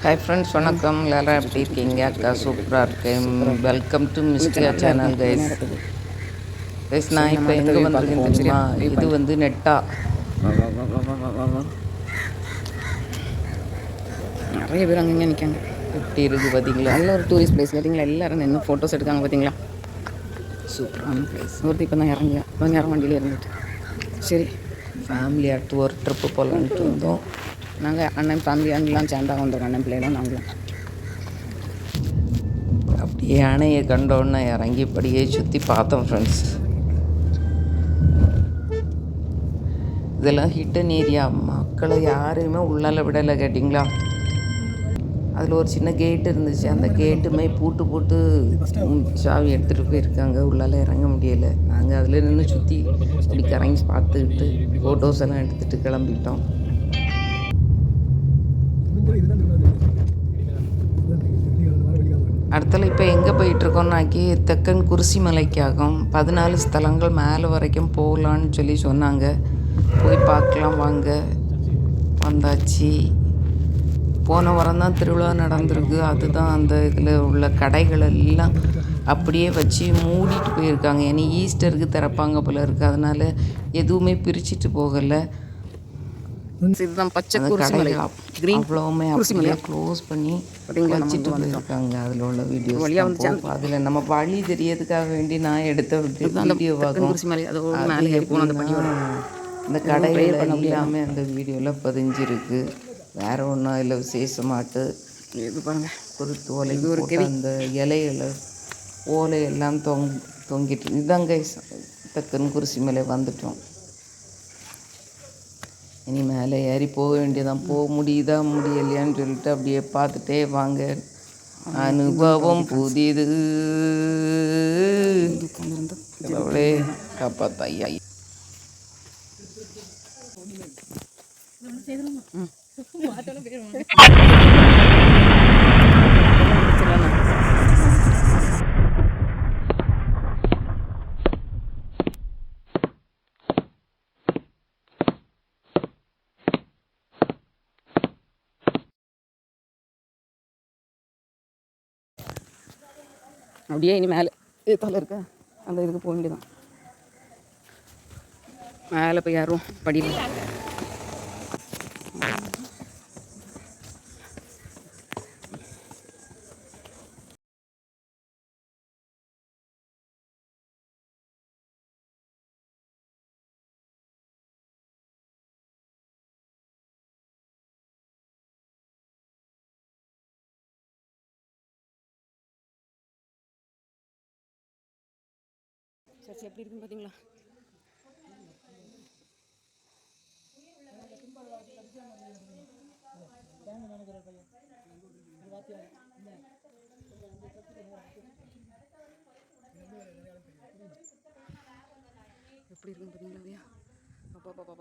Hi friends, வணக்கம். எல்லாரும் எப்படி இருக்கீங்க? அக்கா சூப்பராக இருக்கேன். வெல்கம் டு மிஸ்டியா சேனல் கைஸ். கைஸ், நான் இப்போ எங்கே வந்திருக்கேன் தெரியுமா? இது வந்து நெட்டா. நிறைய பேர் அங்கங்கே நிற்காங்க. எப்படி இருக்குது பார்த்தீங்களா? நல்ல ஒரு டூரிஸ்ட் பிளேஸ் பார்த்தீங்களா? எல்லோரும் நின்று ஃபோட்டோஸ் எடுக்காங்க பார்த்தீங்களா? சூப்பரான பிளேஸ். ஒருத்தர் இப்போ தான் இறங்கியா, கொஞ்சம் நேரம் வண்டியில் இருந்துட்டு. சரி, ஃபேமிலியாட்டு ஒரு ட்ரிப்பு போகலான்ட்டு வந்தோம். நாங்கள் அண்ணன் ஃபேமிலி அண்ணெலாம் சேர்ந்தாக வந்தோம். அண்ணன் பிள்ளைலாம் நாங்களும் அப்படியே அணையை கண்டோன்னு இறங்கி படியே சுற்றி பார்த்தோம் ஃப்ரெண்ட்ஸ். இதெல்லாம் ஹிட்டன் ஏரியா, மக்களை யாரையுமே உள்ளால விடலை கேட்டிங்களா. அதில் ஒரு சின்ன கேட்டு இருந்துச்சு, அந்த கேட்டுமே பூட்டு சாவி எடுத்துகிட்டு போயிருக்காங்க. உள்ளால இறங்க முடியலை. நாங்கள் அதில் நின்று சுற்றி இப்படி இறங்கி பார்த்துக்கிட்டு ஃபோட்டோஸ் எல்லாம் எடுத்துகிட்டு கிளம்பிட்டோம். அடுத்தல இப்போ எங்கே போயிட்டுருக்கோம்னாக்கி தெக்கன் குருசி மலைக்காகும் 14 ஸ்தலங்கள் மேலே வரைக்கும் போகலான்னு சொல்லி சொன்னாங்க. போய் பார்க்கலாம் வாங்க. வந்தாச்சு. போன வாரம் தான் திருவிழா நடந்திருக்கு. அதுதான் அந்த இதில் உள்ள கடைகள் எல்லாம் அப்படியே வச்சு மூடிட்டு போயிருக்காங்க. ஏன்னா ஈஸ்டருக்கு திறப்பாங்க போல இருக்குது. அதனால் எதுவுமே பிரிச்சுட்டு போகலை. இதுதான் பச்சை குருசி மலை, அவ்வளோவுமே அப்படியே க்ளோஸ் பண்ணி வச்சுட்டு போயிருக்காங்க. அதில் உள்ள வீடியோஸ் அதில் நம்ம வழி தெரியறதுக்காக வேண்டி நான் எடுத்த வீடியோவாகும். இந்த கடைகள் எல்லாமே அந்த வீடியோவில் பதிஞ்சிருக்கு. வேறு ஒன்றும் இல்லை விசேஷமாட்டு. இது பாருங்கள், குருத்து ஓலை அந்த இலைகளை ஓலையெல்லாம் தொங்கிட்டு இதாங்க தெக்கன் குருசி மலை வந்துட்டோம். இனி மேலே ஏறி போக வேண்டியதான். போக முடியுதா முடியலையான்னு சொல்லிட்டு அப்படியே பார்த்துட்டே வாங்க. அனுபவம் புதிது அவளே காப்பாத்தா. ஐயா அப்படியே இனி மேலே தலை இருக்க அந்த இதுக்கு போக வேண்டியதான். மேலே போய் யாரும் படியில் சர்ச் எப்படி இருக்குன்னு பார்த்தீங்களா? எப்படி இருக்குன்னு பார்த்தீங்களா?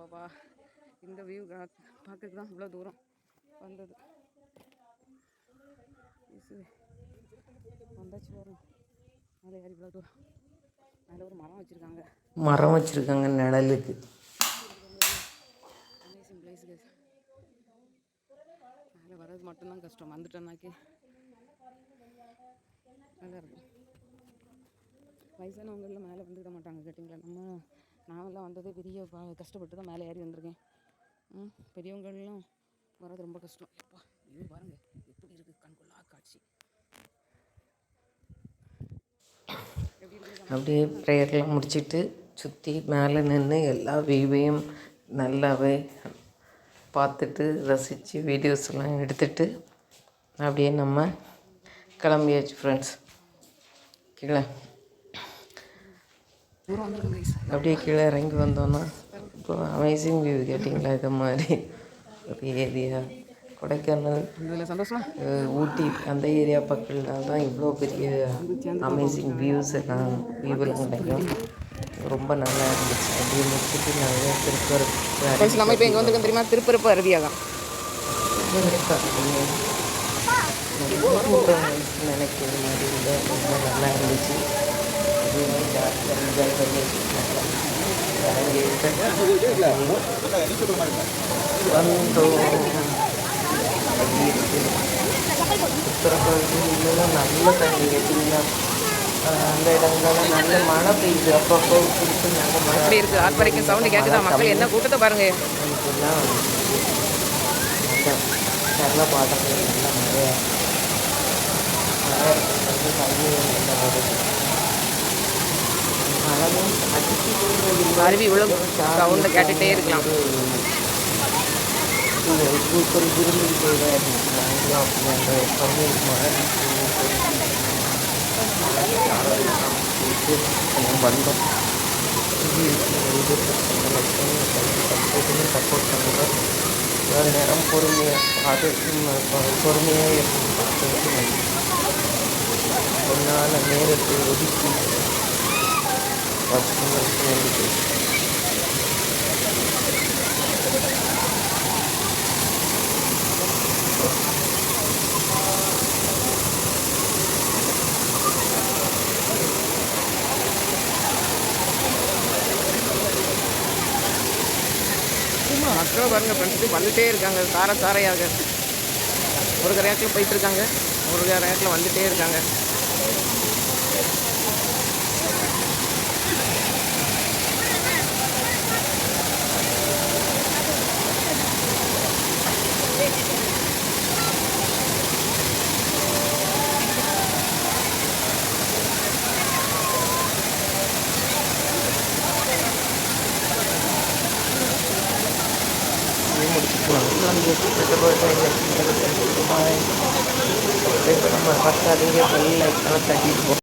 அப்பா இந்த வியூ பார்க்கறதுக்கு தான் இவ்வளோ தூரம் வந்தது. வந்தாச்சு வரும். மேலே யார் இவ்வளோ தூரம்? மேலே ஒரு மரம் வச்சுருக்காங்க நிழலுக்கு. மேலே வர்றது மட்டும்தான் கஷ்டம். வந்துட்டோம்னாக்கி நல்லா இருக்கும். வயசானவங்களில் மேலே வந்துவிட மாட்டாங்க கேட்டிங்களா. நான்லாம் வந்ததே பெரிய கஷ்டப்பட்டு தான் மேலே ஏறி வந்திருக்கேன். பெரியவங்கள்லாம் வர்றது ரொம்ப கஷ்டம். எப்பா இது பாருங்கள் எப்படி இருக்குது, கண்கொள்ளா காட்சி. அப்படியே ப்ரேயர்லாம் முடிச்சுட்டு சுற்றி மேலே நின்று எல்லா வியூவையும் நல்லாவே பார்த்துட்டு ரசித்து வீடியோஸ்லாம் எடுத்துட்டு அப்படியே நம்ம கிளம்பியாச்சு ஃப்ரெண்ட்ஸ். கீழே அப்படியே கீழே இறங்கி வந்தோன்னா இப்போ அமேசிங் வியூ கேட்டிங்களா. இது மாதிரி ஒரு ஏரியா கொடைக்கானல், ஊட்டி அந்த ஏரியா பக்கத்தில் தான் இவ்வளோ பெரிய அமேசிங் வியூஸ் எல்லாம் வியூவெல்லாம் கிடைக்கும். ரொம்ப நல்லா இருந்துச்சு. அப்படியே முடிச்சுட்டு நாங்கள் திருப்பரப்பு நம்ம இப்போ எங்கே வந்துருக்கோம் தெரியுமா? திருப்பரப்பு அருவியாகும். நினைக்கிற மாதிரி இல்லை, ரொம்ப நல்லா இருந்துச்சு. அதுவுமே ஜாஸ்தியாக என்ஜாய் பண்ணி வந்தோம். அப்படி இருக்குது. திறக்கிறது இல்லைன்னா நல்ல தண்ணி கேட்டிங்கன்னா அந்த இடங்கள்லாம் நல்ல மழை பெய்யுது அப்பப்போ பிடிச்சி நல்ல மழை எப்படி இருக்குது ஆர்ப்பரிக்கும் சவுண்டு கேட்குதா? மக்கள் என்ன கூட்டத்தை பாருங்க. அதுக்கெல்லாம் நல்ல நல்ல பாடங்கள் நல்ல நிறைய மழை வந்து தண்ணி நல்ல வருது. மழையும் அடிச்சு கொடுக்குறது அருவி விழும் சவுண்டை கேட்டுகிட்டே இருக்கலாம். ஒரு விரும்பிக்கிட்டே தான் இருந்துச்சு அப்படின்ற கம்மி மழை வந்தோம். சப்போர்ட் பண்ணுறோம். வேறு நேரம் பொறுமையாக அது பொறுமையாக இருந்து பொண்ணான நேரத்தை ஒதுக்கி பசங்களுக்கு வேண்டிட்டு மக்கள் பாருங்கள் ஃப்ரெண்ட்ஸுக்கு வந்துகிட்டே இருக்காங்க. சாரையாக ஒரு கரையாக்கில் போயிட்டுருக்காங்க, ஒரு கரையாக்கில் வந்துகிட்டே இருக்காங்க. நம்ம ஃபஸ்ட் அதிக லைக் தட்டிட்டு